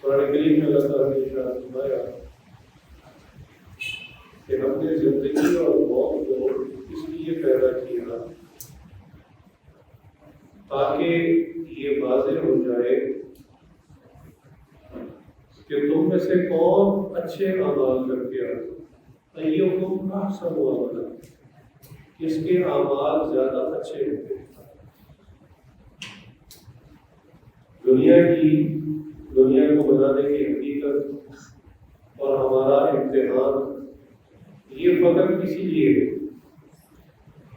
कुरान करीम में अल्लाह ताला ने इरशाद फरमाया कि हमने जिंदगी और मौत को इसलिए पैदा किया ताकि ये वाज़ेह हो जाए कि तुम में से कौन अच्छे अमाल करके आए, अय्युकुम अहसनु अमला, इसके अमाल ज्यादा अच्छे होंगे। दुनिया को बनाने की हकीकत और हमारा इम्तिहान ये फकत इसीलिए है।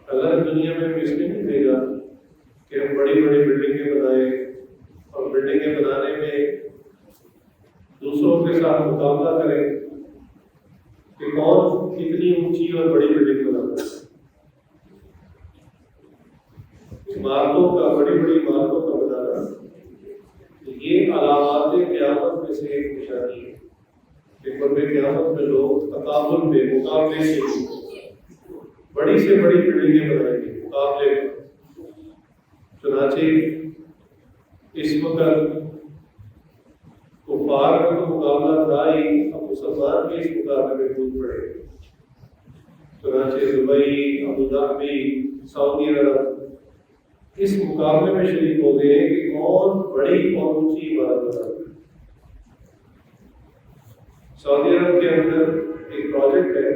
अल्लाह ने दुनिया में इसलिए नहीं भेजा कि हम बड़ी बड़ी बिल्डिंगें बनाए और बिल्डिंगें बनाने में दूसरों के साथ मुकाबला करें कि कौन कितनी ऊंची और बड़ी बिल्डिंग बनाता है। इमारतों का, बड़ी बड़ी इमारतों का बनाना ये अलामात क़यामत में से एक निशानी है कि क़ुर्ब क़यामत में लोग तकाबुल पे, मुकाबले से बड़ी से बड़ी बिल्डिंगें बनाएंगे मुकाबले में। चुनाचे इस वक्त कुफार का तो मुकाबला था ही, अब मुसलमान भी इस मुकाबले में कूद पड़े। चुनाचे दुबई, अबू धाबी, सऊदी अरब इस मुकाबले में शरीक हो गए कि कौन बड़ी और ऊंची इमारत बनाता है। सऊदी अरब के अंदर एक प्रोजेक्ट है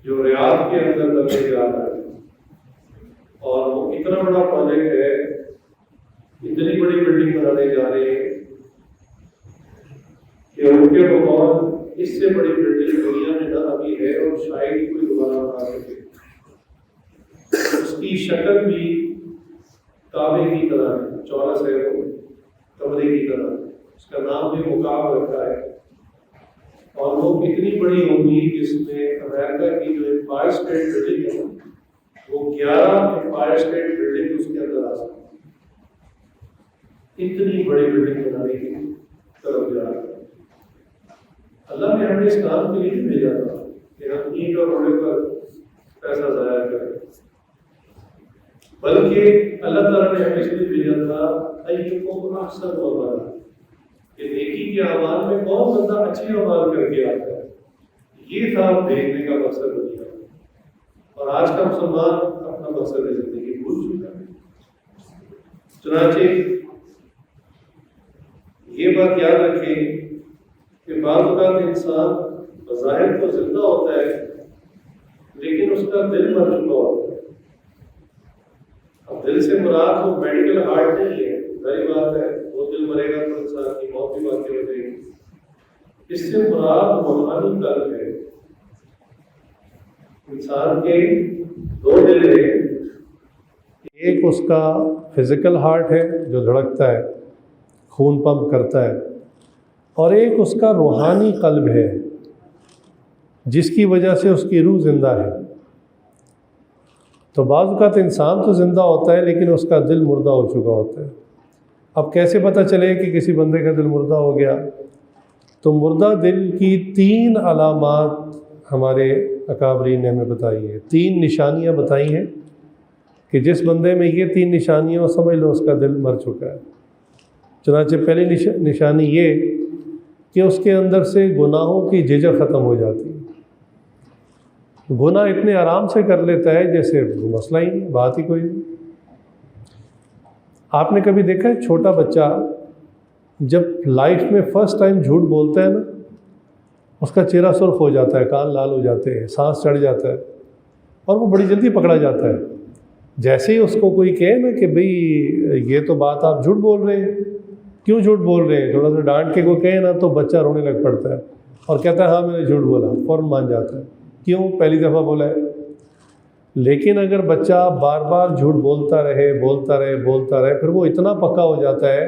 जो रियाद के अंदर बनने जा रहा है और वो इतना बड़ा प्रोजेक्ट है, इतनी बड़ी बिल्डिंग बनाने जा रहे हैं कि उनके बकौल इससे बड़ी बिल्डिंग दुनिया में ना अभी है और शायद ही कोई दोबारा बना सके। उसकी शक्ल भी काबे की तरह है, चौरस है, वो कमरे की तरह। उसका नाम भी मुकाब रखा है और वो इतनी बड़ी होगी जिसमें अमेरिका की जो एम्पायर स्टेट बिल्डिंग है वो 11 एम्पायर स्टेट बिल्डिंग उसके अंदर आ सकती है। इतनी बड़ी बिल्डिंग बनाने की तरफ जा रहा है। अल्लाह ने हमें इस काम के लिए भेजा था कि हम ईंट और रोड़े पर पैसा ज़ाया करें, बल्कि अल्लाह ताला ने हमें इसलिए भेजा था अय्युकुम अहसनु अमला, कि नेकी के अमाल में कौन बंदा अच्छे अमाल करके आता है। ये था भेजने का मकसद दुनिया। और आज का मुसलमान अपना मकसद जिंदगी भूल चुका है। चुनाचे ये बात याद रखें कि बाज़ औक़ात इंसान बज़ाहिर तो जिंदा होता है लेकिन उसका दिल मर चुका होता है। अब दिल से मुराद वो मेडिकल हार्ट नहीं है, वही बात है, वो दिल मरेगा तो इंसान की मौत भी वाक़ई हो जाएगी। इससे मुराद रूहानी कल्ब है। इंसान के दो दिल हैं, एक उसका फिजिकल हार्ट है जो धड़कता है, खून पंप करता है, और एक उसका रूहानी कल्ब है जिसकी वजह से उसकी रूह जिंदा है। तो बाज़ औक़ात इंसान तो ज़िंदा होता है लेकिन उसका दिल मुर्दा हो चुका होता है। अब कैसे पता चले कि किसी बंदे का दिल मुर्दा हो गया? तो मुर्दा दिल की 3 अलामात हमारे अकाबरीन ने हमें बताई है, 3 निशानियाँ बताई हैं कि जिस बंदे में ये 3 निशानियाँ समझ लो उसका दिल मर चुका है। चुनांचे पहली निशानी ये कि उसके अंदर से गुनाहों की झिझक ख़त्म हो जाती है। गुनाह इतने आराम से कर लेता है जैसे मसला ही नहीं, बात ही कोई नहीं। आपने कभी देखा है छोटा बच्चा जब लाइफ में फ़र्स्ट टाइम झूठ बोलता है ना, उसका चेहरा सुर्ख हो जाता है, कान लाल हो जाते हैं, सांस चढ़ जाता है और वो बड़ी जल्दी पकड़ा जाता है। जैसे ही उसको कोई कहे ना कि भाई ये तो बात आप झूठ बोल रहे हैं, क्यों झूठ बोल रहे हैं, थोड़ा सा डांट के को कहे ना तो बच्चा रोने लग पड़ता है और कहता है हाँ मैंने झूठ बोला, फ़ौरन मान जाता है। क्यों? पहली दफ़ा बोला है। लेकिन अगर बच्चा बार बार झूठ बोलता रहे फिर वो इतना पक्का हो जाता है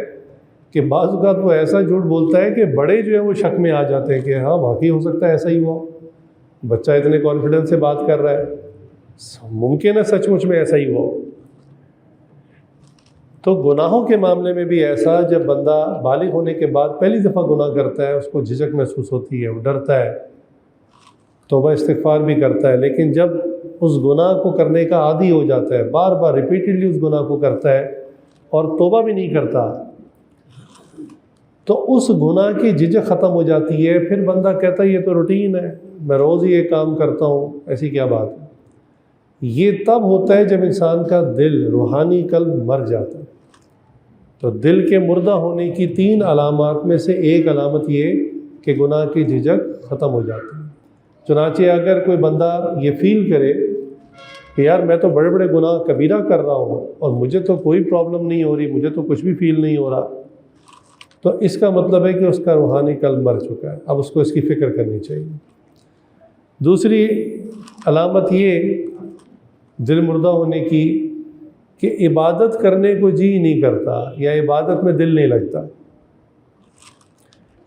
कि बाज़ औक़ात वो ऐसा झूठ बोलता है कि बड़े जो है वो शक में आ जाते हैं कि हाँ वाकई हो सकता है ऐसा ही हुआ। बच्चा इतने कॉन्फिडेंस से बात कर रहा है, मुमकिन है सचमुच में ऐसा ही हुआ। तो गुनाहों के मामले में भी ऐसा, जब बंदा बालिग होने के बाद पहली दफ़ा गुनाह करता है उसको झिझक महसूस होती है, वो डरता है, तौबा इस्तिग़फ़ार भी करता है, लेकिन जब उस गुनाह को करने का आदी हो जाता है, बार बार रिपीटेडली उस गुनाह को करता है और तौबा भी नहीं करता, तो उस गुनाह की झिझक ख़त्म हो जाती है। फिर बंदा कहता है ये तो रूटीन है, मैं रोज़ ही ये काम करता हूँ, ऐसी क्या बात है। ये तब होता है जब इंसान का दिल, रूहानी कल्ब मर जाता है। तो दिल के मुर्दा होने की 3 अलामात में से एक अलामत ये कि गुनाह की झिझक ख़त्म हो जाती है। चुनांचे अगर कोई बंदा ये फ़ील करे कि यार मैं तो बड़े बड़े गुनाह कबीरा कर रहा हूँ और मुझे तो कोई प्रॉब्लम नहीं हो रही, मुझे तो कुछ भी फ़ील नहीं हो रहा, तो इसका मतलब है कि उसका रूहानी कल्ब मर चुका है। अब उसको इसकी फ़िक्र करनी चाहिए। दूसरी अलामत ये दिल मुर्दा होने की कि इबादत करने को जी नहीं करता या इबादत में दिल नहीं लगता।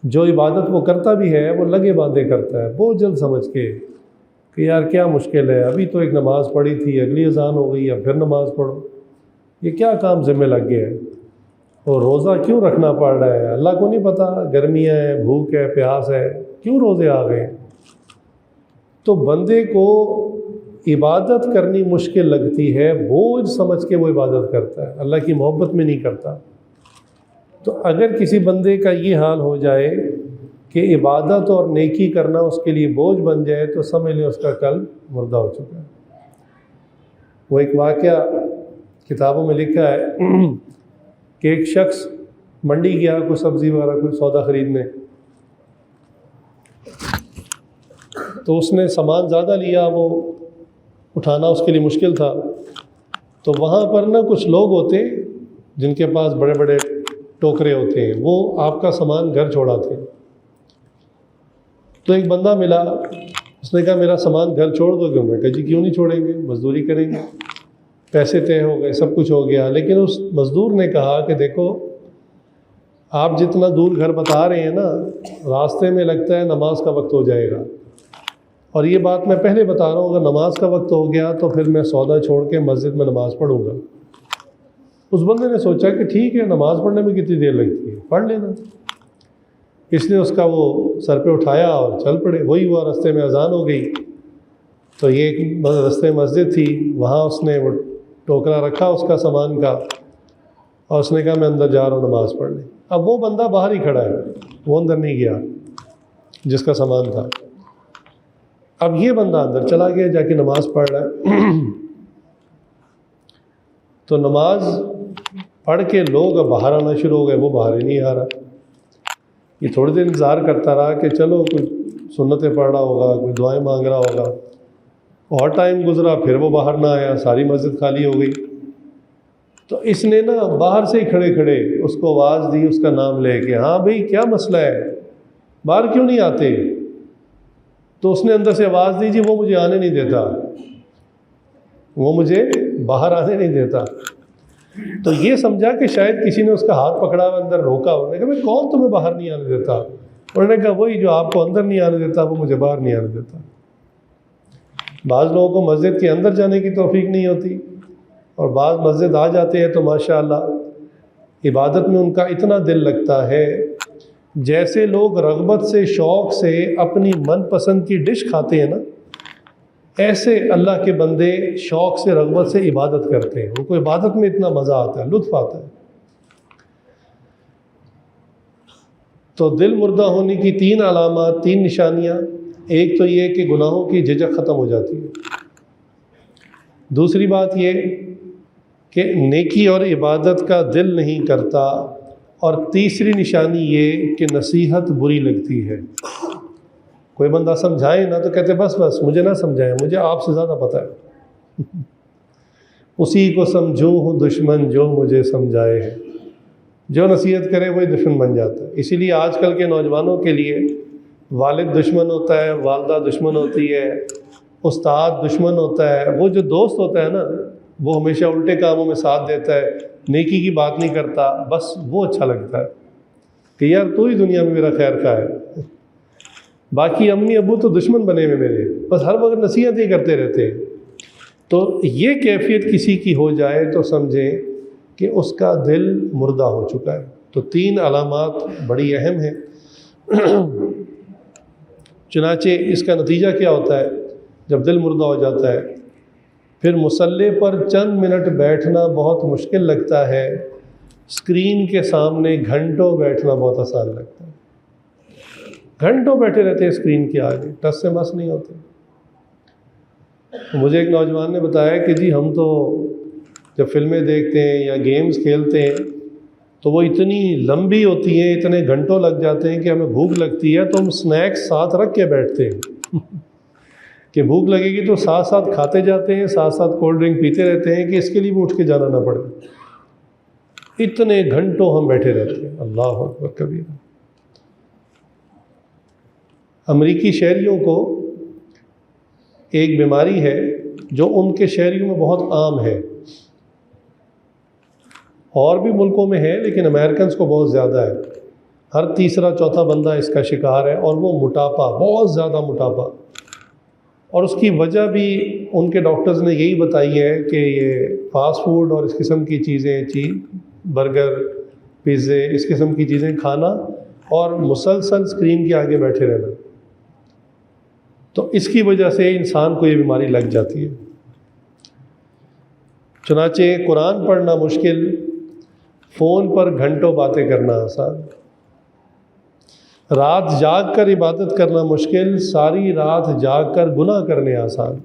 जो इबादत वो करता भी है वो लगे बांधे करता है, बहुत जल्द समझ के कि यार क्या मुश्किल है, अभी तो एक नमाज़ पढ़ी थी, अगली अजान हो गई, अब फिर नमाज़ पढ़ो, ये क्या काम ज़िम्मे लग गया है। और रोज़ा क्यों रखना पड़ रहा है, अल्लाह को नहीं पता, गर्मियाँ हैं, भूख है, प्यास है, क्यों रोज़े आ गए। तो बंदे को इबादत करनी मुश्किल लगती है, बोझ समझ के वो इबादत करता है, अल्लाह की मोहब्बत में नहीं करता। तो अगर किसी बंदे का ये हाल हो जाए कि इबादत और नेकी करना उसके लिए बोझ बन जाए, तो समझ लें उसका कल्ब मुर्दा हो चुका है। वो एक वाक़या किताबों में लिखा है कि एक शख्स मंडी गया कोई सब्ज़ी वगैरह कोई सौदा ख़रीदने, तो उसने सामान ज़्यादा लिया, वो उठाना उसके लिए मुश्किल था। तो वहाँ पर ना कुछ लोग होते जिनके पास बड़े बड़े टोकरे होते हैं, वो आपका सामान घर छोड़ाते। तो एक बंदा मिला, उसने कहा मेरा सामान घर छोड़ दोगे। मैं कहा जी क्यों नहीं छोड़ेंगे, मजदूरी करेंगे। पैसे तय हो गए, सब कुछ हो गया, लेकिन उस मज़दूर ने कहा कि देखो आप जितना दूर घर बता रहे हैं ना, रास्ते में लगता है नमाज का वक्त हो जाएगा, और ये बात मैं पहले बता रहा हूँ, अगर नमाज का वक्त हो गया तो फिर मैं सौदा छोड़ के मस्जिद में नमाज़ पढ़ूँगा। उस बंदे ने सोचा कि ठीक है, नमाज़ पढ़ने में कितनी देर लगती है, पढ़ लेना। इसने उसका वो सर पे उठाया और चल पड़े। वही हुआ, रास्ते में अजान हो गई, तो ये रास्ते में मस्जिद थी, वहाँ उसने वो टोकरा रखा उसका सामान का, और उसने कहा मैं अंदर जा रहा हूँ नमाज़ पढ़ने। अब वो बंदा बाहर ही खड़ा है, वो अंदर नहीं गया जिसका सामान था। अब ये बंदा अंदर चला गया, जाके नमाज़ पढ़ रहा है। तो नमाज पढ़ के लोग अब बाहर आना शुरू हो गए, वो बाहर ही नहीं आ रहा। ये थोड़ी देर इंतज़ार करता रहा कि चलो कोई सुन्नतें पढ़ रहा होगा, कोई दुआएं मांग रहा होगा। और टाइम गुजरा, फिर वो बाहर ना आया, सारी मस्जिद खाली हो गई। तो इसने ना बाहर से ही खड़े खड़े उसको आवाज़ दी, उसका नाम लेके, हाँ भाई क्या मसला है, बाहर क्यों नहीं आते। तो उसने अंदर से आवाज़ दी, जी वो मुझे आने नहीं देता, वो मुझे बाहर आने नहीं देता। तो ये समझा कि शायद किसी ने उसका हाथ पकड़ा हुआ अंदर रोका। उन्होंने कहा भाई कौन तुम्हें बाहर नहीं आने देता। उन्होंने कहा वही जो आपको अंदर नहीं आने देता, वो मुझे बाहर नहीं आने देता। बाज़ लोगों को मस्जिद के अंदर जाने की तौफीक नहीं होती, और बाज़ मस्जिद आ जाते हैं तो माशाअल्लाह इबादत में उनका इतना दिल लगता है, जैसे लोग रग़बत से शौक़ से अपनी मनपसंद की डिश खाते हैं ना, ऐसे अल्लाह के बंदे शौक़ से रग़बत से इबादत करते हैं। उनको इबादत में इतना मज़ा आता है, लुत्फ़ आता है। तो दिल मुर्दा होने की 3 अलामात, 3 निशानियाँ। एक तो ये कि गुनाहों की झिझक ख़त्म हो जाती है। दूसरी बात ये कि नेकी और इबादत का दिल नहीं करता। और तीसरी निशानी ये कि नसीहत बुरी लगती है। कोई बंदा समझाए ना तो कहते बस बस मुझे ना समझाएं, मुझे आपसे ज़्यादा पता है। उसी को समझूं हूँ दुश्मन जो मुझे समझाए है। जो नसीहत करे वही दुश्मन बन जाता है। इसीलिए आजकल के नौजवानों के लिए वालिद दुश्मन होता है, वालदा दुश्मन होती है, उस्ताद दुश्मन होता है। वो जो दोस्त होता है ना, वो हमेशा उल्टे कामों में साथ देता है, नेकी की बात नहीं करता, बस वो अच्छा लगता है कि यार तू ही दुनिया में मेरा खैर खा है। बाकी अम्मी अबू तो दुश्मन बने हुए मेरे, बस हर वक्त नसीहत ही करते रहते हैं। तो ये कैफियत किसी की हो जाए तो समझें कि उसका दिल मुर्दा हो चुका है। तो 3 अलामात बड़ी अहम हैं। चुनाचे इसका नतीजा क्या होता है जब दिल मुर्दा हो जाता है? फिर मुसल्ले पर चंद मिनट बैठना बहुत मुश्किल लगता है, स्क्रीन के सामने घंटों बैठना बहुत आसान लगता है। घंटों बैठे रहते हैं स्क्रीन के आगे, टस से मस नहीं होते। तो मुझे एक नौजवान ने बताया कि जी हम तो जब फिल्में देखते हैं या गेम्स खेलते हैं तो वो इतनी लंबी होती हैं, इतने घंटों लग जाते हैं कि हमें भूख लगती है तो हम स्नैक्स साथ रख के बैठते हैं कि भूख लगेगी तो साथ साथ खाते जाते हैं, साथ साथ कोल्ड ड्रिंक पीते रहते हैं कि इसके लिए भी उठ के जाना ना पड़े। इतने घंटों हम बैठे रहते हैं। अल्लाह अकबर कबीरा। अमेरिकी शहरियों को एक बीमारी है जो उनके शहरियों में बहुत आम है, और भी मुल्कों में है लेकिन अमेरिकन को बहुत ज़्यादा है। हर तीसरा चौथा बंदा इसका शिकार है, और वो मोटापा, बहुत ज़्यादा मोटापा। और उसकी वजह भी उनके डॉक्टर्स ने यही बताई है कि ये फास्ट फूड और इस किस्म की चीज़ें, बर्गर, पिज़्ज़े, इस किस्म की चीज़ें खाना और मुसलसल स्क्रीन के आगे बैठे रहना, तो इसकी वजह से इंसान को ये बीमारी लग जाती है। चुनाचे कुरान पढ़ना मुश्किल, फ़ोन पर घंटों बातें करना आसान। रात जाग कर इबादत करना मुश्किल, सारी रात जाग कर गुनाह करने आसान।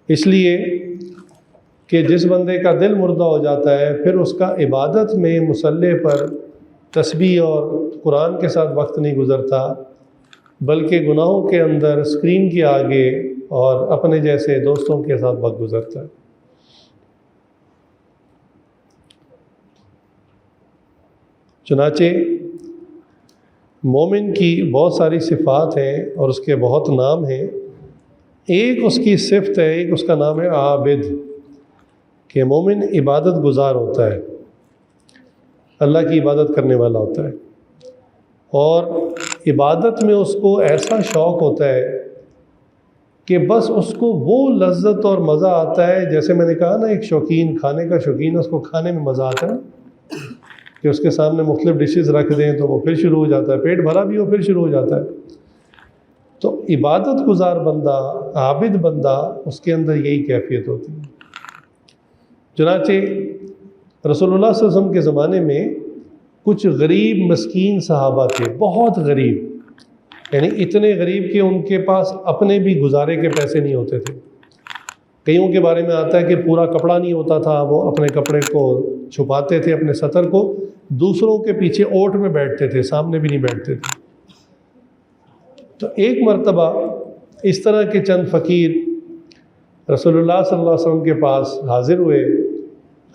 इसलिए कि जिस बंदे का दिल मुर्दा हो जाता है फिर उसका इबादत में मुसल्ले पर तस्बीह और कुरान के साथ वक्त नहीं गुज़रता, बल्कि गुनाहों के अंदर स्क्रीन के आगे और अपने जैसे दोस्तों के साथ वक्त गुज़रता है। चुनाचे मोमिन की बहुत सारी सिफ़ात हैं और उसके बहुत नाम हैं। एक उसकी सिफ़त है, एक उसका नाम है आबिद, कि मोमिन इबादत गुज़ार होता है, अल्लाह की इबादत करने वाला होता है, और इबादत में उसको ऐसा शौक़ होता है कि बस उसको वो लज्जत और मज़ा आता है। जैसे मैंने कहा ना, एक शौकीन, खाने का शौकीन है, उसको खाने में मज़ा आता है कि उसके सामने मुख्तलिफ डिशेस रख दें तो वो फिर शुरू हो जाता है, पेट भरा भी हो फिर शुरू हो जाता है। तो इबादत गुज़ार बंदा, आबिद बंदा, उसके अंदर यही कैफियत होती है। चुनाचे रसूलुल्लाह सल्लल्लाहु अलैहि वसल्लम के ज़माने में कुछ गरीब मस्कीन सहाबा थे, बहुत गरीब, यानी इतने गरीब कि उनके पास अपने भी गुजारे के पैसे नहीं होते थे। कईयों के बारे में आता है कि पूरा कपड़ा नहीं होता था, वो अपने कपड़े को छुपाते थे, अपने सतर को, दूसरों के पीछे ओट में बैठते थे, सामने भी नहीं बैठते थे। तो एक मर्तबा इस तरह के चंद फ़कीर रसूलुल्लाह सल्लल्लाहु अलैहि वसल्लम के पास हाज़िर हुए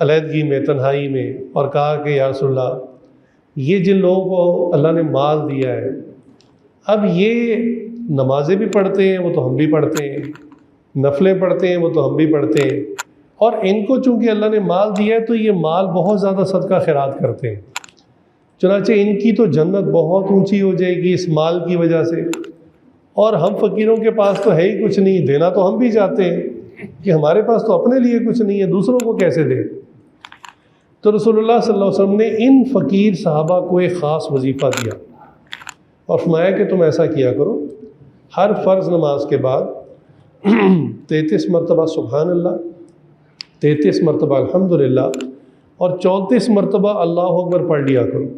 अलहदगी में, तन्हाई में, और कहा कि या रसूलल्लाह, ये जिन लोगों को अल्लाह ने माल दिया है, अब ये नमाज़ें भी पढ़ते हैं, वो तो हम भी पढ़ते हैं, नफलें पढ़ते हैं, वो तो हम भी पढ़ते हैं, और इनको चूँकि अल्लाह ने माल दिया है तो ये माल बहुत ज़्यादा सदका खैरात करते हैं, चुनांचे इनकी तो जन्नत बहुत ऊंची हो जाएगी इस माल की वजह से, और हम फ़कीरों के पास तो है ही कुछ नहीं, देना तो हम भी चाहते हैं कि हमारे पास तो अपने लिए कुछ नहीं है, दूसरों को कैसे दें। तो रसूलुल्लाह सल्लल्लाहु अलैहि वसल्लम ने इन फ़कीर साहबा को एक ख़ास वजीफ़ा दिया और फरमाया कि तुम ऐसा किया करो, हर फ़र्ज़ नमाज के बाद 33 मरतबा सुबहान अल्लाह, 33 मरतबा अल्हम्दुलिल्लाह और 34 मरतबा अल्लाह अकबर पढ़ लिया करो।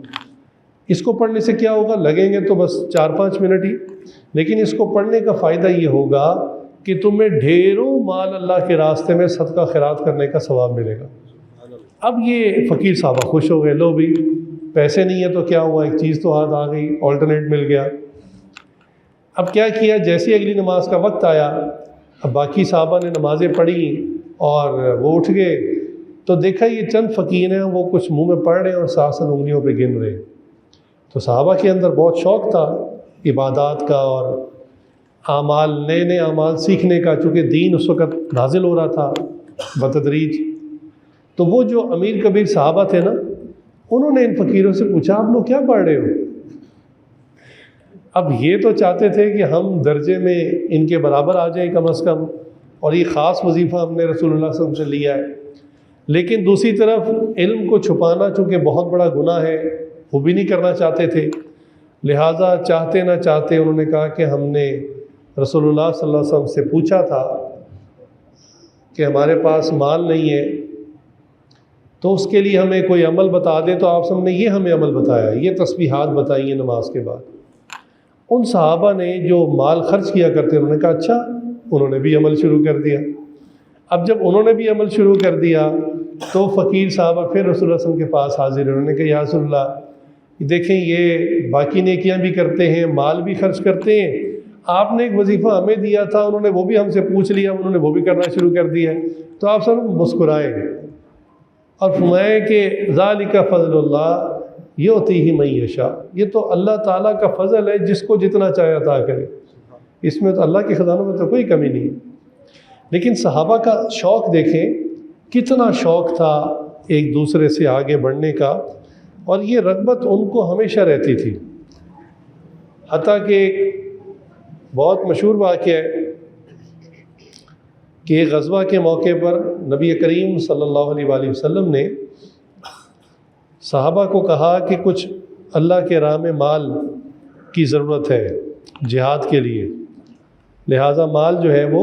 इसको पढ़ने से क्या होगा, लगेंगे तो बस 4-5 मिनट ही, लेकिन इसको पढ़ने का फ़ायदा ये होगा कि तुम्हें ढेरों माल अल्लाह के रास्ते में सदका खैरात करने का सवाब मिलेगा। अब ये फ़कीर साहबा खुश हो गए, लो भी पैसे नहीं है तो क्या हुआ, एक चीज़ तो हाथ आ गई, ऑल्टरनेट मिल गया। अब क्या किया, जैसे ही अगली नमाज का वक्त आया, अब बाकी साहबा ने नमाज़ें पढ़ी और वो उठ गए, तो देखा ये चंद फ़कीर हैं, वो कुछ मुंह में पढ़ रहे हैं और साथ साथ उंगलियों पे गिन रहे हैं। तो साहबा के अंदर बहुत शौक़ था इबादत का और आमाल, नए नए आमाल सीखने का, चूँकि दीन उस वक़्त नाजिल हो रहा था बतदरीज। तो वो जो अमीर कबीर साहबा थे ना, उन्होंने इन फ़कीरों से पूछा, आप लोग क्या पढ़ रहे हो? अब ये तो चाहते थे कि हम दर्जे में इनके बराबर आ जाएं कम अज़ कम, और ये ख़ास वजीफ़ा हमने रसूलुल्लाह सल्लल्लाहु अलैहि वसल्लम से लिया है। लेकिन दूसरी तरफ इल्म को छुपाना चूँकि बहुत बड़ा गुनाह है, वो भी नहीं करना चाहते थे। लिहाजा चाहते ना चाहते उन्होंने कहा कि हमने रसूलुल्लाह सल्लल्लाहु अलैहि वसल्लम से पूछा था कि हमारे पास माल नहीं है, तो उसके लिए हमें कोई अमल बता दे। तो आप सबने ये हमें अमल बताया, ये तस्बीहात बताई हैं नमाज के बाद। उन सहाबा ने जो माल खर्च किया करते, उन्होंने कहा अच्छा, उन्होंने भी अमल शुरू कर दिया। अब जब उन्होंने भी अमल शुरू कर दिया तो फ़कीर साहबा फिर रसूलुल्लाह सल्लल्लाहु अलैहि वसल्लम के पास हाजिर। उन्होंने कहा या रसूलल्लाह, देखें ये बाकी नेकियां भी करते हैं, माल भी खर्च करते हैं, आपने एक वजीफ़ा हमें दिया था, उन्होंने वो भी हमसे पूछ लिया, उन्होंने वो भी करना शुरू कर दिया। तो आप सब मुस्कुराए और फरमाए कि ज़ालिका फ़ज़लुल्लाह युअतीही मन यशा, ये तो अल्लाह ताला का फ़ज़ल है, जिसको जितना चाहे अता करे, इसमें तो अल्लाह के ख़जानों में तो कोई कमी नहीं है। लेकिन सहाबा का शौक़ देखें, कितना शौक़ था एक दूसरे से आगे बढ़ने का, और ये रग़बत उनको हमेशा रहती थी। हत्ता कि एक बहुत मशहूर वाक़या है कि एक ग़ज़वा के मौके पर नबी करीम सल्लल्लाहु अलैहि वसल्लम ने सहाबा को कहा कि कुछ अल्लाह के राह में माल की ज़रूरत है जिहाद के लिए, लिहाजा माल जो है वो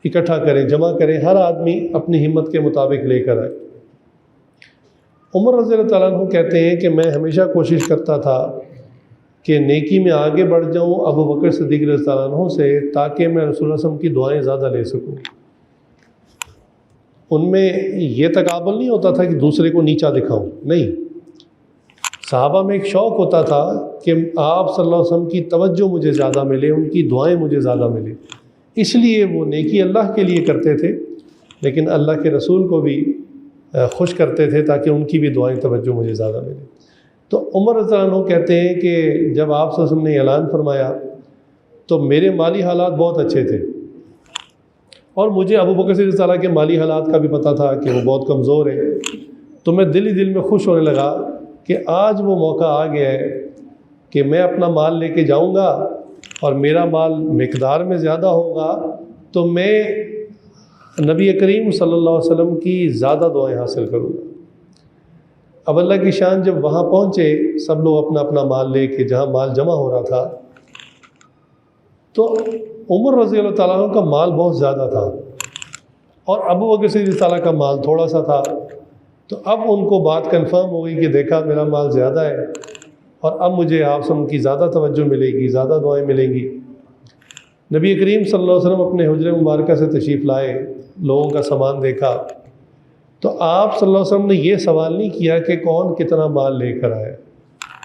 इकट्ठा करें, जमा करें, हर आदमी अपनी हिम्मत के मुताबिक लेकर आए। उमर रज़ियल्लाहु ताला अन्हु कहते हैं कि मैं हमेशा कोशिश करता था कि नेकी में आगे बढ़ जाऊं अबू बकर सिद्दीक़ रज़ियल्लाहु ताला अन्हु से, ताकि मैं रसूलुल्लाह सल्लल्लाहु अलैहि वसल्लम की दुआएं ज़्यादा ले सकूं। उनमें ये तकाबुल नहीं होता था कि दूसरे को नीचा दिखाऊं, नहीं, सहाबा में एक शौक़ होता था कि आप सल्लल्लाहु अलैहि वसल्लम की तवज्जो मुझे ज़्यादा मिले, उनकी दुआएँ मुझे ज़्यादा मिले, इसलिए वो नेकी अल्लाह के लिए करते थे, लेकिन अल्लाह के रसूल को भी खुश करते थे ताकि उनकी भी दुआएं तवज्जो मुझे ज़्यादा मिले। तो उमर रज़ियल्लाहु अन्हु कहते हैं कि जब आप सल्लल्लाहु अलैहि वसल्लम ने ऐलान फरमाया तो मेरे माली हालात बहुत अच्छे थे, और मुझे अबू बकर सिद्दीक़ ताला के माली हालात का भी पता था कि वो बहुत कमज़ोर है। तो मैं दिल ही दिल में खुश होने लगा कि आज वो मौका आ गया है कि मैं अपना माल लेके जाऊँगा, और मेरा माल मिक़दार में ज़्यादा होगा तो मैं नबी करीम सल्लल्लाहु अलैहि वसल्लम की ज़्यादा दुआएं हासिल करूँगा। अब अल्लाह की शान, जब वहाँ पहुँचे सब लोग अपना अपना माल लेके, जहाँ माल जमा हो रहा था, तो उमर रज़ियल्लाहु ताला अन्हु का माल बहुत ज़्यादा था और अबू बकर सिद्दीक़ ताला का माल थोड़ा सा था। तो अब उनको बात कंफर्म हो गई कि देखा मेरा माल ज़्यादा है और अब मुझे आप सब की ज़्यादा तवज्जो मिलेगी, ज़्यादा दुआएं मिलेंगी। नबी करीम सल्लल्लाहु अलैहि वसल्लम अपने हुजरे मुबारक से तशरीफ़ लाए, लोगों का सामान देखा, तो आप सल्लल्लाहु अलैहि वसल्लम ने ये सवाल नहीं किया कि कौन कितना माल लेकर आया।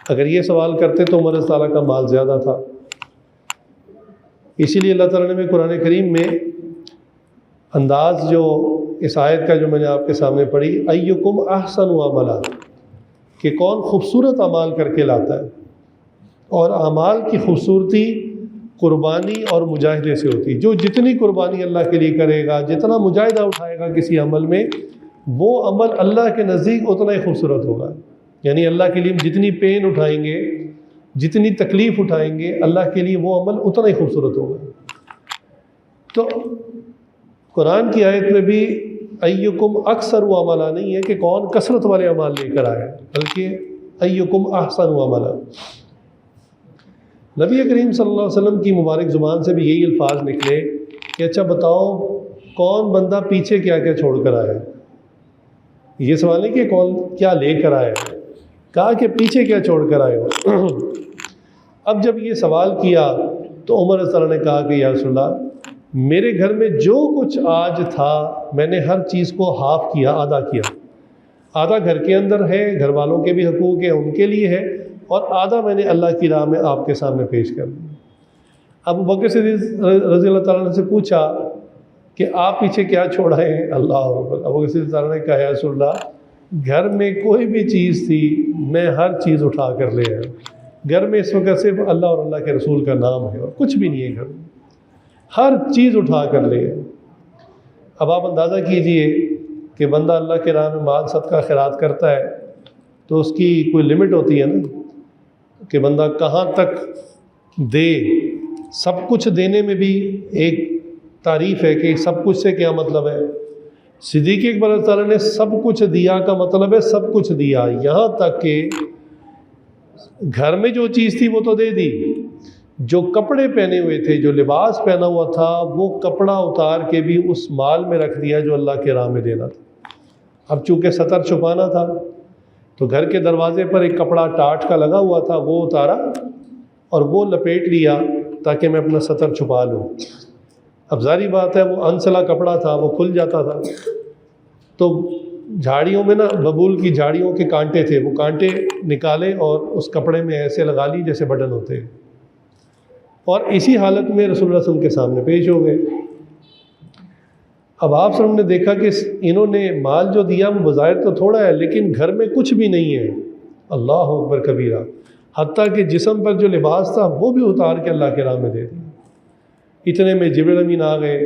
अगर ये सवाल करते तो उमर ताला का माल ज़्यादा था। इसीलिए अल्लाह ताला ने कुरान करीम में अंदाज़ जो इस आयत का जो मैंने आपके सामने पढ़ी, अय्युकुम अहसनु अमला, कि कौन खूबसूरत अमाल करके लाता है, और अमाल की खूबसूरती कुर्बानी और मुजाहिदे से होती है। जो जितनी कुर्बानी अल्लाह के लिए करेगा, जितना मुजाहिदा उठाएगा किसी अमल में, वो अमल अल्लाह के नज़दीक उतना ही खूबसूरत होगा। यानी अल्लाह के लिए जितनी पेन उठाएंगे, जितनी तकलीफ़ उठाएंगे, अल्लाह के लिए वो अमल उतना ही खूबसूरत होगा। तो कुरान की आयत में भी अय्युकुम अक्सर व अमला नहीं है कि कौन कसरत वाले अमाल लेकर आया, बल्कि अय्युकुम अहसन व अमला। नबी करीम सल्लल्लाहु अलैहि वसल्लम की मुबारक ज़ुबान से भी यही अल्फाज निकले कि अच्छा बताओ कौन बंदा पीछे क्या क्या छोड़ कर आया। ये सवाल नहीं कि कौन क्या लेकर आया, कहा कि पीछे क्या छोड़ कर आए हो। अब जब ये सवाल किया तो उमर रज़ियल्लाहु ने कहा कि या रसूलल्लाह, मेरे घर में जो कुछ आज था मैंने हर चीज़ को हाफ़ किया, आधा किया। आधा घर के अंदर है, घर वालों के भी हकूक़ है, उनके लिए है, और आधा मैंने अल्लाह की राह में आपके सामने पेश कर दिया। अबू बकर सिद्दीक़ रज़ियल्लाहु ताला अन्हु से पूछा कि आप पीछे क्या छोड़ आए हैं। अल्लाह अकबर। अबू बकर सिद्दीक़ ताला ने कहा या रसूलल्लाह, घर में कोई भी चीज़ थी मैं हर चीज़ उठा कर ले आया। घर में इस वक्त सिर्फ अल्लाह और अल्लाह के रसूल का नाम है और कुछ भी नहीं है घर में, हर चीज़ उठा कर ले आए। अब आप अंदाज़ा कीजिए कि बंदा अल्लाह के राह में माल सदका खैरात करता है तो उसकी कोई लिमिट होती है ना, कि बंदा कहाँ तक दे। सब कुछ देने में भी एक तारीफ़ है कि सब कुछ से क्या मतलब है, सिद्दीक़ अकबर रज़ी अल्लाह ने सब कुछ दिया का मतलब है सब कुछ दिया, यहाँ तक कि घर में जो चीज़ थी वो तो दे दी, जो कपड़े पहने हुए थे, जो लिबास पहना हुआ था, वो कपड़ा उतार के भी उस माल में रख दिया जो अल्लाह के राह में देना था। अब चूँकि सतर छुपाना था तो घर के दरवाज़े पर एक कपड़ा टाट का लगा हुआ था, वो उतारा और वो लपेट लिया ताकि मैं अपना सतर छुपा लूँ। अब ज़ाहिर बात है वो अनसला कपड़ा था, वो खुल जाता था, तो झाड़ियों में ना बबूल की झाड़ियों के कांटे थे, वो कांटे निकाले और उस कपड़े में ऐसे लगा ली जैसे बटन होते हैं, और इसी हालत में रसूलुल्लाह सल्लल्लाहु अलैहि वसल्लम के सामने पेश हो गए। अब आप सब ने देखा कि इन्होंने माल जो दिया वो बज़ाहिर तो थोड़ा है, लेकिन घर में कुछ भी नहीं है। अल्लाह अकबर कबीरा, हत्ता कि जिस्म पर जो लिबास था वो भी उतार के अल्लाह के राह में दे दिया। इतने में जिब्रील अमीन आ गए,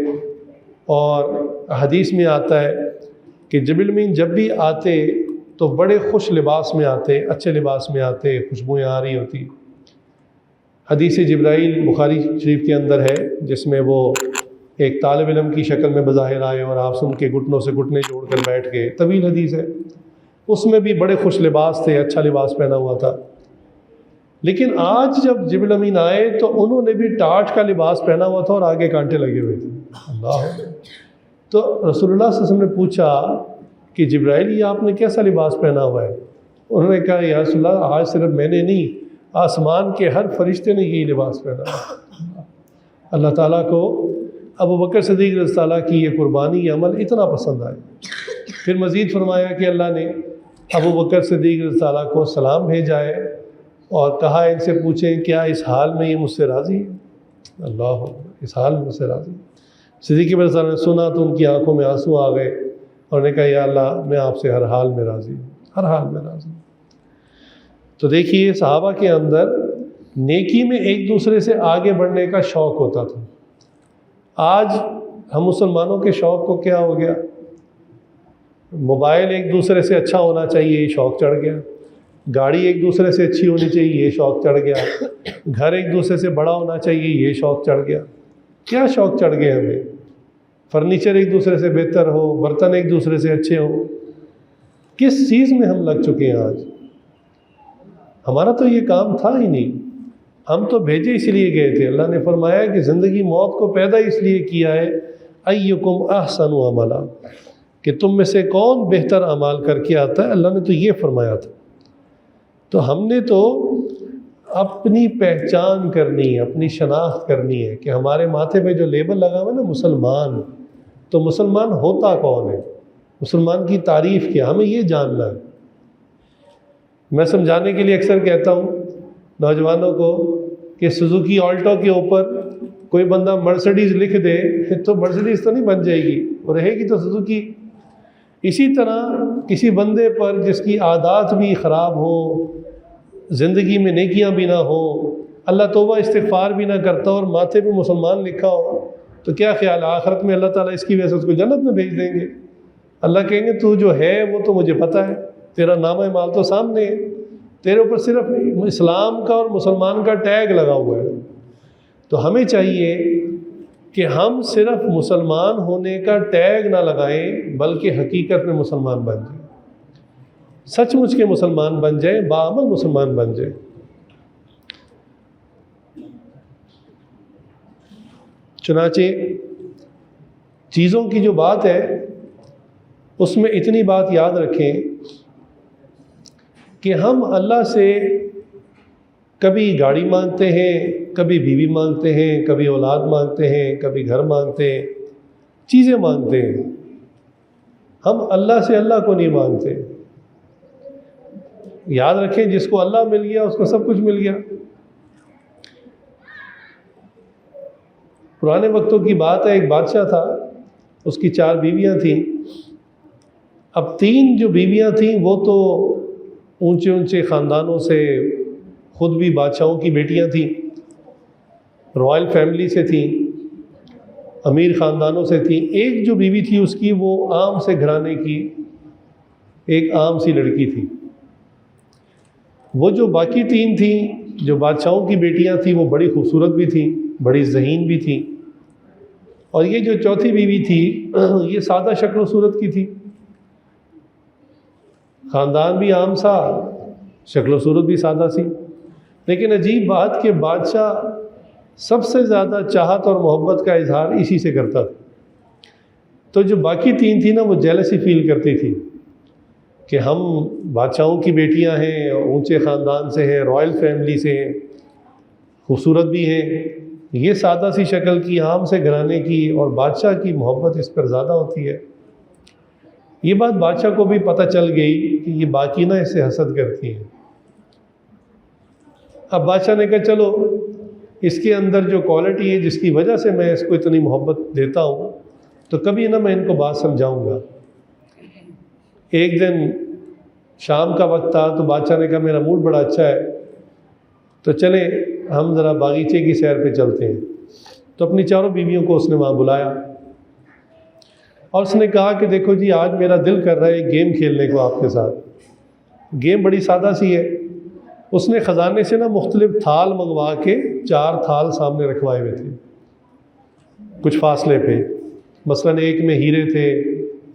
और हदीस में आता है कि जिब्रील अमीन जब भी आते तो बड़े खुश लिबास में आते, अच्छे लिबास में आते, खुशबुएँ आ रही होती। हदीस जिब्राइल बुखारी शरीफ के अंदर है, जिसमें वो एक तालिब इल्म की शक्ल में बज़ाहिर आए और आप सुन के घुटनों से घुटने जोड़कर बैठ गए। तवील हदीस है, उसमें भी बड़े खुश लिबास थे, अच्छा लिबास पहना हुआ था। लेकिन आज जब जिब्रील अमीन आए तो उन्होंने भी टाट का लिबास पहना हुआ था और आगे कांटे लगे हुए थे। अल्लाह। तो रसूलुल्लाह सल्लल्लाहु अलैहि वसल्लम ने पूछा कि जिब्राइल ये आपने कैसा लिबास पहना हुआ है? उन्होंने कहा या रसूलल्लाह आज सिर्फ मैंने नहीं, आसमान के हर फरिश्ते ने यही लिबास पहना। अल्लाह ताला को अबू बकर सिद्दीक़ रज़ी अल्लाह की ये कुर्बानी, ये अमल इतना पसंद आया। फिर मज़ीद फरमाया कि अल्लाह ने अबू बकर सिद्दीक़ रज़ी अल्लाह को सलाम भेजा है और कहा इनसे पूछें क्या इस हाल में ये मुझसे राज़ी है? अल्लाह, इस हाल में मुझसे राज़ी। सिद्दीक़ रज़ी अल्लाह ने सुना तो उनकी आंखों में आंसू आ गए और उन्होंने कहा या अल्लाह मैं आपसे हर हाल में राज़ी हूँ, हर हाल में राज़ी हूँ। तो देखिए सहाबा के अंदर नेकी में एक दूसरे से आगे बढ़ने का शौक़ होता था। आज हम मुसलमानों के शौक़ को क्या हो गया? मोबाइल एक दूसरे से अच्छा होना चाहिए, ये शौक़ चढ़ गया। गाड़ी एक दूसरे से अच्छी होनी चाहिए, ये शौक़ चढ़ गया। घर एक दूसरे से बड़ा होना चाहिए, ये शौक़ चढ़ गया। क्या शौक़ चढ़ गए हमें? फर्नीचर एक दूसरे से बेहतर हो, बर्तन एक दूसरे से अच्छे हो। किस चीज़ में हम लग चुके हैं आज? हमारा तो ये काम था ही नहीं, हम तो भेजे इसलिए गए थे। अल्लाह ने फरमाया कि ज़िंदगी मौत को पैदा इसलिए किया है, अय्युकुम अहसनु अमला, कि तुम में से कौन बेहतर अमाल करके आता है। अल्लाह ने तो ये फरमाया था। तो हमने तो अपनी पहचान करनी है, अपनी शनाख्त करनी है कि हमारे माथे पे जो लेबल लगा हुआ है ना मुसलमान, तो मुसलमान होता कौन है, मुसलमान की तारीफ़ क्या, हमें ये जानना है। मैं समझाने के लिए अक्सर कहता हूँ नौजवानों को कि सुजुकी ऑल्टो के ऊपर कोई बंदा मर्सिडीज़ लिख दे तो मर्सिडीज़ तो नहीं बन जाएगी, वो रहेगी तो सुजुकी। इसी तरह किसी बंदे पर जिसकी आदत भी ख़राब हो, ज़िंदगी में नेकियां भी ना हो, अल्लाह तौबा इस्तिग़फ़ार भी ना करता और माथे पे मुसलमान लिखा हो, तो क्या ख्याल है आखिरत में अल्लाह ताला इसकी वजह से उसको जन्नत में भेज देंगे? अल्लाह कहेंगे तू जो है वो तो मुझे पता है, तेरा नामा माल तो सामने है, तेरे ऊपर सिर्फ इस्लाम का और मुसलमान का टैग लगा हुआ है। तो हमें चाहिए कि हम सिर्फ मुसलमान होने का टैग ना लगाएं, बल्कि हकीकत में मुसलमान बन जाएं, सचमुच के मुसलमान बन जाए, बाअमल मुसलमान बन जाए। चुनाचे चीज़ों की जो बात है उसमें इतनी बात याद रखें कि हम अल्लाह से कभी गाड़ी मांगते हैं, कभी बीवी मांगते हैं, कभी औलाद मांगते हैं, कभी घर मांगते हैं, चीज़ें मांगते हैं। हम अल्लाह से अल्लाह को नहीं मांगते। याद रखें जिसको अल्लाह मिल गया उसको सब कुछ मिल गया। पुराने वक्तों की बात है, एक बादशाह था, उसकी 4 बीवियां थीं। अब 3 जो बीवियां थीं वो तो ऊंचे ऊंचे ख़ानदानों से, ख़ुद भी बादशाहों की बेटियां थीं, रॉयल फैमिली से थीं, अमीर ख़ानदानों से थीं। एक जो बीवी थी उसकी वो आम से घराने की एक आम सी लड़की थी। वो जो बाकी 3 थीं जो बादशाहों की बेटियां थीं वो बड़ी खूबसूरत भी थीं, बड़ी ज़हीन भी थीं, और ये जो चौथी बीवी थी ये सादा शक्ल सूरत की थी, ख़ानदान भी आम सा, शक्ल सूरत भी सादा सी। लेकिन अजीब बात कि बादशाह सबसे ज़्यादा चाहत और मोहब्बत का इजहार इसी से करता था। तो जो बाकी तीन थी ना, वो जेलसी फील करती थी कि हम बादशाहों की बेटियां हैं, ऊंचे ख़ानदान से हैं, रॉयल फैमिली से हैं, खूबसूरत भी हैं, ये सादा सी शक्ल की, आम से घराने की, और बादशाह की मोहब्बत इस पर ज़्यादा होती है। ये बात बादशाह को भी पता चल गई कि ये बाकी ना इससे हसद करती हैं। अब बादशाह ने कहा चलो इसके अंदर जो क्वालिटी है जिसकी वजह से मैं इसको इतनी मोहब्बत देता हूँ, तो कभी ना मैं इनको बात समझाऊँगा। एक दिन शाम का वक्त था तो बादशाह ने कहा मेरा मूड बड़ा अच्छा है, तो चले हम ज़रा बागीचे की सैर पे चलते हैं। तो अपनी चारों बीवियों को उसने वहाँ बुलाया और उसने कहा कि देखो जी, आज मेरा दिल कर रहा है एक गेम खेलने को आपके साथ। गेम बड़ी सादा सी है। उसने ख़जाने से ना मुख्तलिफ थाल मंगवा के 4 थाल सामने रखवाए हुए थे कुछ फासले पे। मसलन एक में हीरे थे,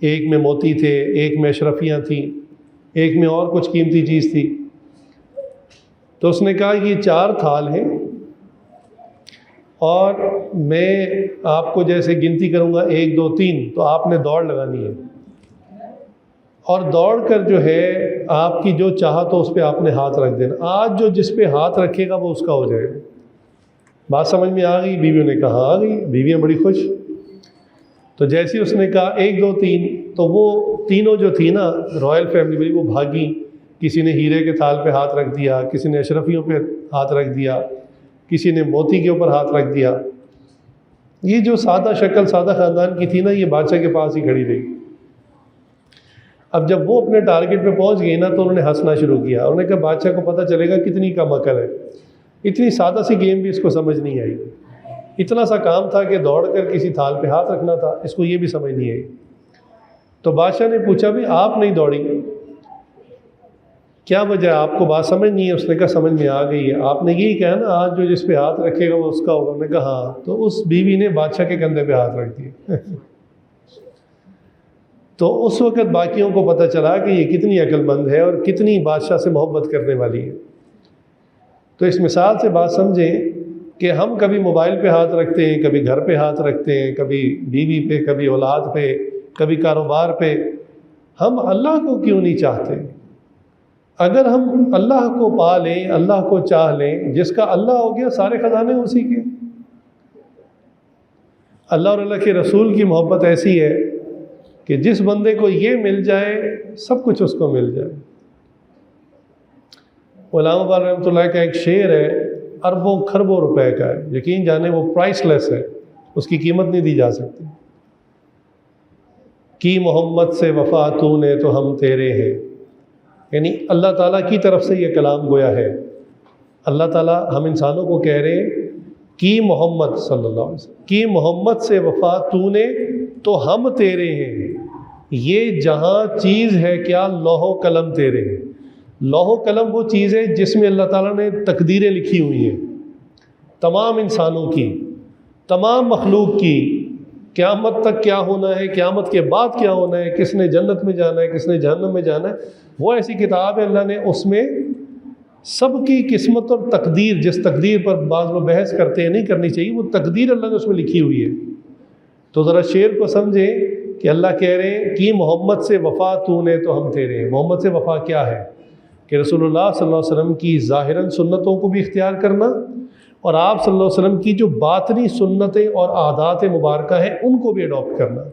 एक में मोती थे, एक में अशरफियाँ थीं, एक में और कुछ कीमती चीज़ थी। तो उसने कहा ये 4 थाल हैं और मैं आपको जैसे गिनती करूँगा 1 2 3, तो आपने दौड़ लगानी है और दौड़ कर जो है आपकी जो चाहा तो उस पर आपने हाथ रख देना। आज जो जिस पे हाथ रखेगा वो उसका हो जाएगा। बात समझ में आ गई? बीवियों ने कहा आ गई। बीवियाँ बड़ी खुश। तो जैसे ही उसने कहा 1 2 3, तो वो तीनों जो थी ना रॉयल फैमिली, वो भागी। किसी ने हीरे के थाल पे हाथ रख दिया, किसी ने अशरफियों पे हाथ रख दिया, किसी ने मोती के ऊपर हाथ रख दिया। ये जो सादा शक्ल सादा ख़ानदान की थी ना, ये बादशाह के पास ही खड़ी रही। अब जब वो अपने टारगेट पे पहुंच गई ना, तो उन्होंने हंसना शुरू किया। उन्होंने कहा बादशाह को पता चलेगा कितनी कम अकल है, इतनी सादा सी गेम भी इसको समझ नहीं आई। इतना सा काम था कि दौड़ कर किसी थाल पे हाथ रखना था, इसको ये भी समझ नहीं आई। तो बादशाह ने पूछा भी आप नहीं दौड़ी, क्या वजह, आपको बात समझ नहीं है? उसने कहा समझ में आ गई है, आपने यही कहा ना आज जो जिस पे हाथ रखेगा वो उसका होगा। उन्होंने कहा हाँ। तो उस बीवी ने बादशाह के कंधे पे हाथ रख दिए। तो उस वक़्त बाकियों को पता चला कि ये कितनी अक्लमंद है और कितनी बादशाह से मोहब्बत करने वाली है। तो इस मिसाल से बात समझें कि हम कभी मोबाइल पे हाथ रखते हैं, कभी घर पे हाथ रखते हैं, कभी बीवी पे, कभी औलाद पे, कभी कारोबार पे। हम अल्लाह को क्यों नहीं चाहते? अगर हम अल्लाह को पा लें, अल्लाह को चाह लें, जिसका अल्लाह हो गया सारे ख़जाने उसी के। अल्लाह और अल्लाह के रसूल की मोहब्बत ऐसी है कि जिस बंदे को ये मिल जाए सब कुछ उसको मिल जाए। उलमा इक़बाल रहमतुल्लाह का एक शेर है, अरबों खरबों रुपए का है, यकीन जाने वो प्राइसलेस है, उसकी कीमत नहीं दी जा सकती। कि मोहम्मद से वफ़ा तूने तो हम तेरे हैं, यानी अल्लाह ताला की तरफ से ये कलाम गोया है। अल्लाह ताला हम इंसानों को कह रहे हैं कि मोहम्मद सल्लल्लाहु अलैहि वसल्लम, कि मोहम्मद से वफ़ा तूने तो हम तेरे हैं। ये जहाँ चीज़ है क्या, लौहो कलम तेरे हैं। लौहो कलम वो चीज़ है जिसमें अल्लाह ताला ने तकदीरें लिखी हुई हैं तमाम इंसानों की, तमाम मखलूक की। क़यामत तक क्या होना है, क़यामत के बाद क्या होना है, किसने जन्नत में जाना है, किसने जहन्नम में जाना है, वो ऐसी किताब है अल्लाह ने उसमें सबकी किस्मत और तकदीर, जिस तकदीर पर बाज़ लोग बहस करते हैं नहीं करनी चाहिए, वो तकदीर अल्लाह ने उसमें लिखी हुई है। तो ज़रा शेर को समझें कि अल्लाह कह रहे हैं कि मोहम्मद से वफ़ा तूने तो हम तेरे हैं। मोहम्मद से वफ़ा क्या है कि रसूलुल्लाह सल्लल्लाहु अलैहि वसल्लम की ज़ाहिरन सुन्नतों को भी इख्तियार करना और आप सल्लल्लाहु अलैहि वसल्लम की जो बातनी सुन्नतें और आदात मुबारक हैं उनको भी अडॉप्ट करना।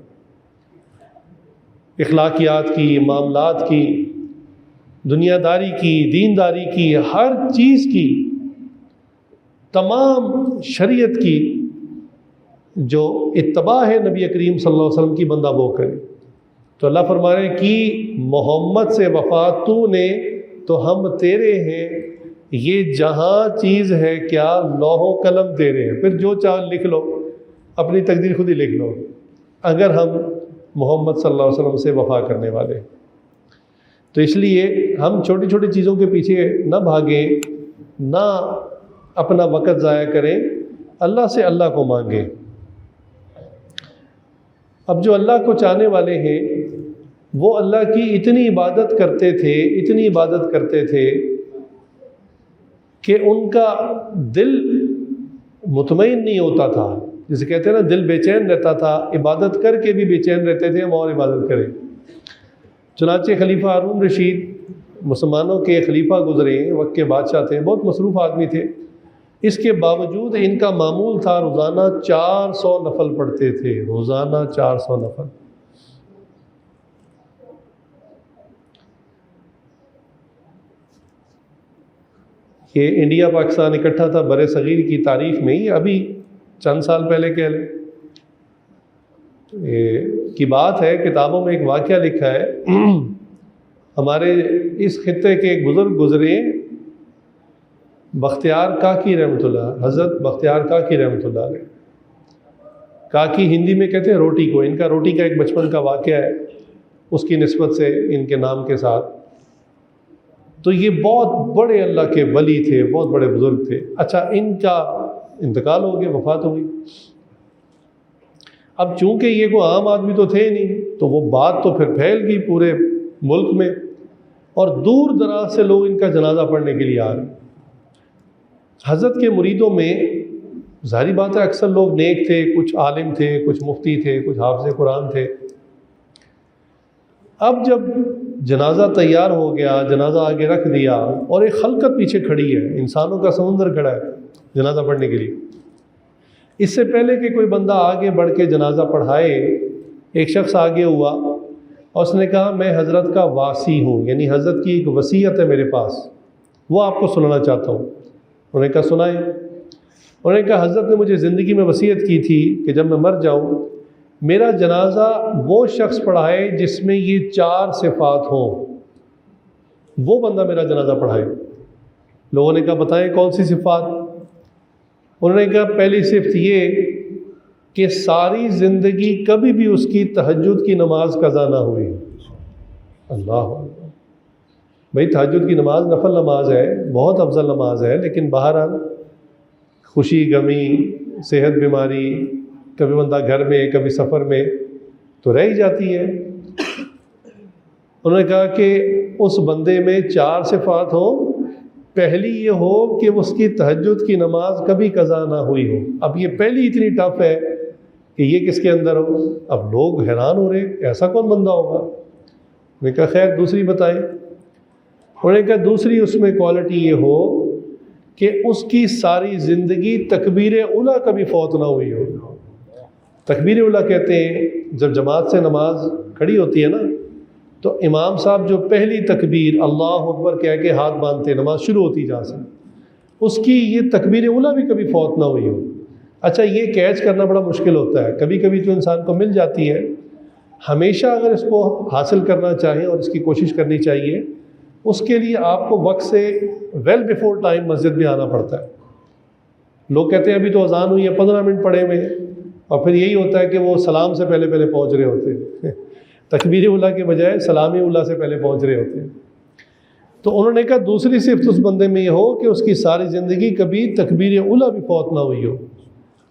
इखलाकियात की, मामलात की, दुनियादारी की, दीनदारी की, हर चीज़ की, तमाम शरीयत की जो इत्तबा है नबी करीम सल्लल्लाहु अलैहि वसल्लम की, बंदा वो करे। तो अल्लाह फरमा रहे हैं कि मोहम्मद से वफ़ा तूने तो हम तेरे हैं। ये जहाँ चीज़ है क्या, लौहो कलम तेरे हैं। फिर जो चाह लिख लो, अपनी तकदीर खुद ही लिख लो, अगर हम मोहम्मद सल्लल्लाहु अलैहि वसल्लम से वफ़ा करने वाले। तो इसलिए हम छोटी छोटी चीज़ों के पीछे न भागें, ना अपना वक़्त ज़ाया करें, अल्लाह से अल्लाह को मांगें। अब जो अल्लाह को चाहने वाले हैं वो अल्लाह की इतनी इबादत करते थे कि उनका दिल मुतमईन नहीं होता था। जिसे कहते हैं ना, दिल बेचैन रहता था, इबादत करके भी बेचैन रहते थे, हम और इबादत करें। चुनाचे खलीफा हारून रशीद मुसलमानों के खलीफा गुजरे, वक्त के बादशाह थे, बहुत मसरूफ़ आदमी थे। इसके बावजूद इनका मामूल था रोज़ाना 400 नफल पढ़ते थे, रोज़ाना 400 नफल। ये इंडिया पाकिस्तान इकट्ठा था बरे सगीर की तारीख में ही, अभी चंद साल पहले कह लें की बात है। किताबों में एक वाक़या लिखा है हमारे इस खित्ते के एक बुज़ुर्ग गुज़रे, बख्तियार काकी रहमतुल्लाह, हज़रत बख्तियार काकी रहमतुल्लाह अलैह। काकी हिंदी में कहते हैं रोटी को, इनका रोटी का एक बचपन का वाक़या है, उसकी निस्बत से इनके नाम के साथ। तो ये बहुत बड़े अल्लाह के वली थे, बहुत बड़े बुज़ुर्ग थे। अच्छा, इनका इंतकाल हो गया, वफ़ात हो गई। अब चूँकि ये कोई आम आदमी तो थे नहीं, तो वो बात तो फिर फैल गई पूरे मुल्क में, और दूर दराज से लोग इनका जनाजा पढ़ने के लिए आ रहे। हज़रत के मुरीदों में ज़ाहिर बात है अक्सर लोग नेक थे, कुछ आलिम थे, कुछ मुफ्ती थे, कुछ हाफ़िज़ कुरान थे। अब जब जनाजा तैयार हो गया, जनाजा आगे रख दिया, और एक खलकत पीछे खड़ी है, इंसानों का समुंदर खड़ा है जनाजा पढ़ने के लिए। इससे पहले कि कोई बंदा आगे बढ़ के जनाजा पढ़ाए, एक शख्स आगे हुआ और उसने कहा मैं हज़रत का वासी हूँ, यानी हज़रत की एक वसीयत है मेरे पास, वो आपको सुनाना चाहता हूँ। उन्होंने कहा सुनाए। उन्होंने कहा हज़रत ने मुझे ज़िंदगी में वसीयत की थी कि जब मैं मर जाऊँ मेरा जनाजा वो शख्स पढ़ाए जिसमें ये 4 सिफ़ात हों, वो बंदा मेरा जनाजा पढ़ाए। लोगों ने कहा बताएं कौन सी सिफ़ात। उन्होंने कहा पहली सिफ़त ये कि सारी ज़िंदगी कभी भी उसकी तहज्जुद की नमाज कज़ा ना हुई। अल्लाह भाई, तहज्जुद की नमाज नफल नमाज है, बहुत अफजल नमाज है, लेकिन बहरहाल खुशी गमी, सेहत बीमारी, कभी बंदा घर में कभी सफ़र में तो रह ही जाती है। उन्होंने कहा कि उस बंदे में 4 सिफ़ात हो। पहली ये हो कि उसकी तहज्जुद की नमाज कभी कज़ा ना हुई हो। अब ये पहली इतनी टफ है कि ये किसके अंदर हो। अब लोग हैरान हो रहे, ऐसा कौन बंदा होगा। मैंने कहा खैर दूसरी बताएं। उन्होंने कहा दूसरी उसमें क्वालिटी ये हो कि उसकी सारी ज़िंदगी तकबीर उला कभी फौत ना हुई हो। तकबीर उला कहते हैं जब जमात से नमाज खड़ी होती है ना, तो इमाम साहब जो पहली तकबीर अल्लाह अकबर कह के हाथ बांधते हैं, नमाज शुरू होती जहाँ से, उसकी ये तकबीर उला भी कभी फौत ना हुई हो। अच्छा, ये कैच करना बड़ा मुश्किल होता है। कभी कभी तो इंसान को मिल जाती है। हमेशा अगर इसको हासिल करना चाहें और इसकी कोशिश करनी चाहिए, उसके लिए आपको वक्त से वेल बिफोर टाइम मस्जिद में आना पड़ता है। लोग कहते हैं अभी तो अजान हुई है, 15 मिनट पड़े हुए, और फिर यही होता है कि वो सलाम से पहले पहले पहुँच रहे होते हैं तकबीर उला के बजाय सलामी उला से पहले पहुँच रहे होते हैं। तो उन्होंने कहा दूसरी सिर्फ उस बंदे में ये हो कि उसकी सारी ज़िंदगी कभी तकबीर उला भी फौत ना हुई हो।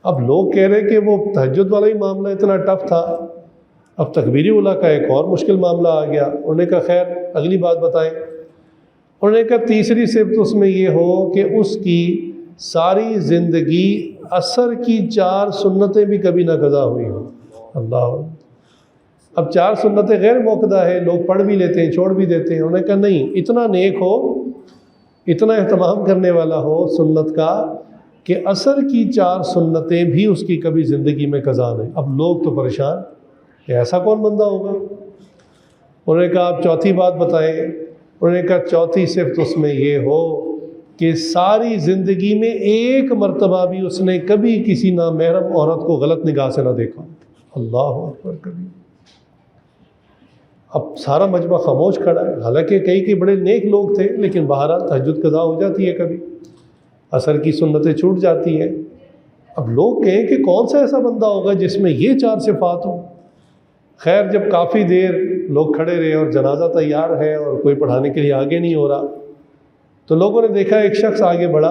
अब लोग कह रहे हैं कि वो तहज्जुद वाला ही मामला इतना टफ था, अब तकबीर उला का एक और मुश्किल मामला आ गया। उन्होंने कहा खैर अगली बात बताएं। उन्होंने कहा तीसरी सिर्फ उसमें ये हो कि उसकी सारी ज़िंदगी असर की 4 सुन्नतें भी कभी ना कज़ा हुई हो। अल्लाह, अब 4 सुन्नतें गैर मौक़दा है, लोग पढ़ भी लेते हैं, छोड़ भी देते हैं। उन्होंने कहा नहीं, इतना नेक हो, इतना एहतमाम करने वाला हो सुन्नत का कि असर की 4 सुन्नतें भी उसकी कभी ज़िंदगी में कज़ा नहीं। अब लोग तो परेशान, ऐसा कौन बंदा होगा। उन्होंने कहा आप चौथी बात बताएं। उन्होंने कहा चौथी सिर्फ उसमें ये हो कि सारी ज़िंदगी में एक मर्तबा भी उसने कभी किसी नामहरम औरत को गलत निगाह से ना देखा। अल्लाह अकबर कभी। अब सारा मजमा खामोश खड़ा है, हालांकि कई बड़े नेक लोग थे, लेकिन बहरहाल तहज्जुद कज़ा हो जाती है, कभी असर की सुन्नतें छूट जाती हैं। अब लोग कहें कि कौन सा ऐसा बंदा होगा जिसमें ये 4 सिफ़ात हो। खैर जब काफ़ी देर लोग खड़े रहे और जनाजा तैयार है और कोई पढ़ाने के लिए आगे नहीं हो रहा, तो लोगों ने देखा एक शख्स आगे बढ़ा,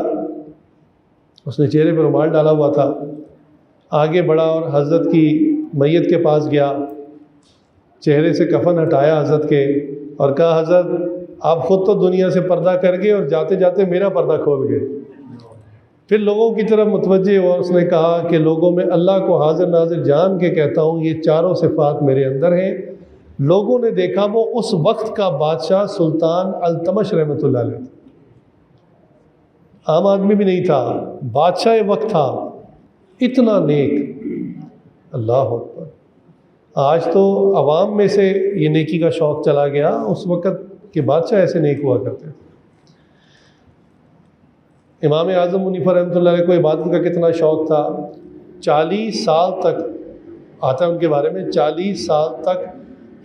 उसने चेहरे पर रुमाल डाला हुआ था, आगे बढ़ा और हज़रत की मैयत के पास गया, चेहरे से कफन हटाया हज़रत के और कहा, हज़रत आप ख़ुद तो दुनिया से पर्दा कर गए और जाते जाते मेरा पर्दा खोल गए। फिर लोगों की तरफ मुतवज्जे हुआ, उसने कहा कि लोगों में अल्लाह को हाजिर नाजिर जान के कहता हूँ, ये चारों सिफ़ात मेरे अंदर हैं। लोगों ने देखा वो उस वक्त का बादशाह सुल्तान अल्तमश रहमतुल्लाह अलैह, आम आदमी भी नहीं था, बादशाह वक्त था, इतना नेक। अल्लाह अकबर। आज तो अवाम में से ये नेकी का शौक़ चला गया, उस वक़्त के बादशाह ऐसे नेक हुआ करते थे। इमाम आज़म मुनीफ़ा रहमतुल्लाह अलैह को इबादत का कितना शौक़ था। 40 साल तक आता है उनके बारे में, 40 साल तक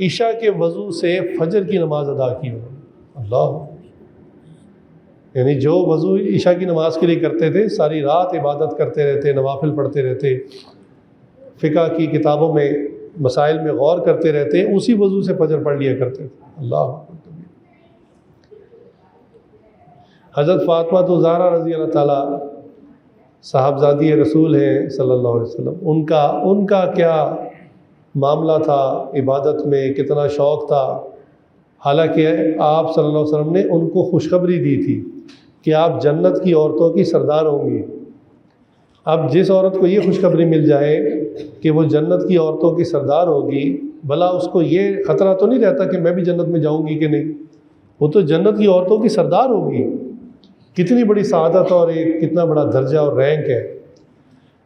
ईशा के वज़ू से फजर की नमाज़ अदा की उन्होंने। अल्लाह, यानी जो वज़ू ईशा की नमाज़ के लिए करते थे, सारी रात इबादत करते रहते, नवाफिल पढ़ते रहते, फ़िक़्ह की किताबों में मसाइल में गौर करते रहते, उसी वज़ू से फजर पढ़ लिया करते थे। अल्लाह। हज़रत फ़ातिमा तो ज़हरा रज़ी अल्लाह ताला साहबज़ादी रसूल हैं सल्लल्लाहु अलैहि वसल्लम, उनका क्या मामला था इबादत में, कितना शौक़ था। हालांकि आप सल्लल्लाहु अलैहि वसल्लम ने उनको खुशखबरी दी थी कि आप जन्नत की औरतों की सरदार होंगी। अब जिस औरत को ये खुशखबरी मिल जाए कि वो जन्नत की औरतों की सरदार होगी, भला उसको ये ख़तरा तो नहीं रहता कि मैं भी जन्नत में जाऊंगी कि नहीं। वो तो जन्नत की औरतों की सरदार होगी। कितनी बड़ी सआदत और एक कितना बड़ा दर्जा और रैंक है।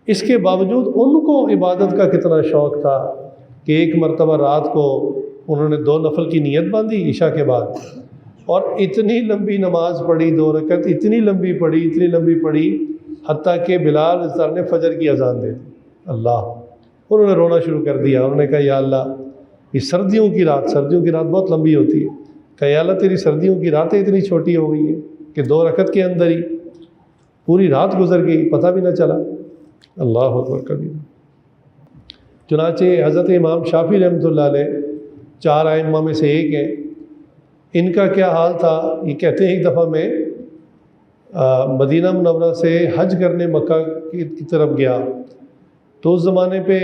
इसके बावजूद उनको इबादत का कितना शौक़ था कि एक मरतबा रात को उन्होंने 2 नफल की नीयत बांधी ईशा के बाद, और इतनी लंबी नमाज पढ़ी, 2 रकत इतनी लंबी पढ़ी, हत्ता कि बिलाल सर ने फजर की अजान दे दी। अल्लाह। उन्होंने रोना शुरू कर दिया। उन्होंने कहा, या अल्लाह, ये सर्दियों की रात बहुत लंबी होती है। कहा, या अल्लाह, तेरी सर्दियों की रातें इतनी छोटी हो गई है कि 2 रकत के अंदर ही पूरी रात गुजर गई, पता भी न चला। अल्लाह अकबर कबीर। चुनाचे हज़रत इमाम शाफ़ी रहमतुल्लाह अलैह 4 आइम्मा में से एक हैं। इनका क्या हाल था, ये कहते हैं एक दफ़ा मैं मदीना मुनव्वरा से हज करने मक्का की तरफ गया, तो उस ज़माने पे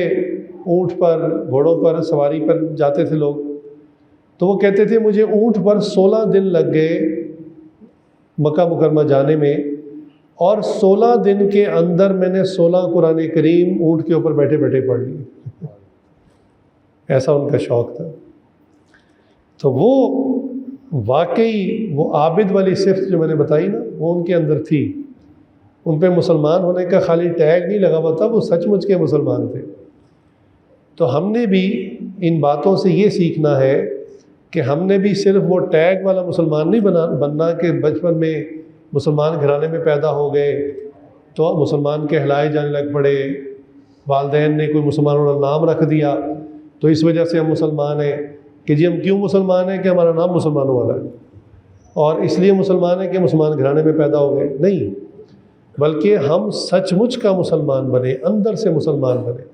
ऊँट पर, घोड़ों पर सवारी पर जाते थे लोग। तो वो कहते थे मुझे ऊँट पर 16 दिन लग गए मक्का मुकरमा जाने में, और 16 दिन के अंदर मैंने 16 कुरान करीम ऊँट के ऊपर बैठे बैठे पढ़ लिए। ऐसा उनका शौक़ था। तो वो वाकई वो आबिद वाली सिफ़त जो मैंने बताई ना, वो उनके अंदर थी। उन पे मुसलमान होने का खाली टैग नहीं लगा हुआ था, वो सचमुच के मुसलमान थे। तो हमने भी इन बातों से ये सीखना है कि हमने भी सिर्फ वो टैग वाला मुसलमान नहीं बनना कि बचपन में मुसलमान घराने में पैदा हो गए तो मुसलमान कहलाए जाने लग पड़े, वालिदैन ने कोई मुसलमानों का नाम रख दिया तो इस वजह से हम मुसलमान हैं, कि जी हम क्यों मुसलमान हैं कि हमारा नाम मुसलमानों वाला है और इसलिए मुसलमान है कि मुसलमान घराने में पैदा हो गए। नहीं, बल्कि हम सचमुच का मुसलमान बने, अंदर से मुसलमान बने,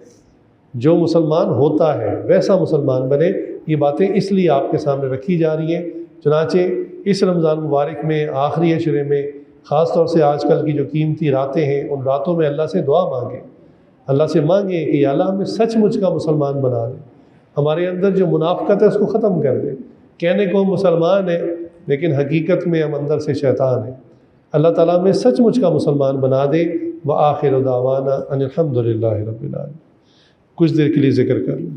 जो मुसलमान होता है वैसा मुसलमान बने। ये बातें इसलिए आपके सामने रखी जा रही हैं। चुनाचे इस रमज़ान मुबारक में आखिरी अशरे में ख़ास तौर से आजकल की जो कीमती रातें हैं, उन रातों में अल्लाह से दुआ मांगें, अल्लाह से मांगें कि या अल्लाह हमें सचमुच का मुसलमान बना दे, हमारे अंदर जो मुनाफ़क़त है उसको ख़त्म कर दे। कहने को हम मुसलमान हैं लेकिन हकीकत में हम अंदर से शैतान हैं। अल्लाह ताला हमें सचमुच का मुसलमान बना दे। व आखिर दावाना अनिल हम्दुलिल्लाहि रब्बिल आलमीन। कुछ देर के लिए ज़िक्र कर लें।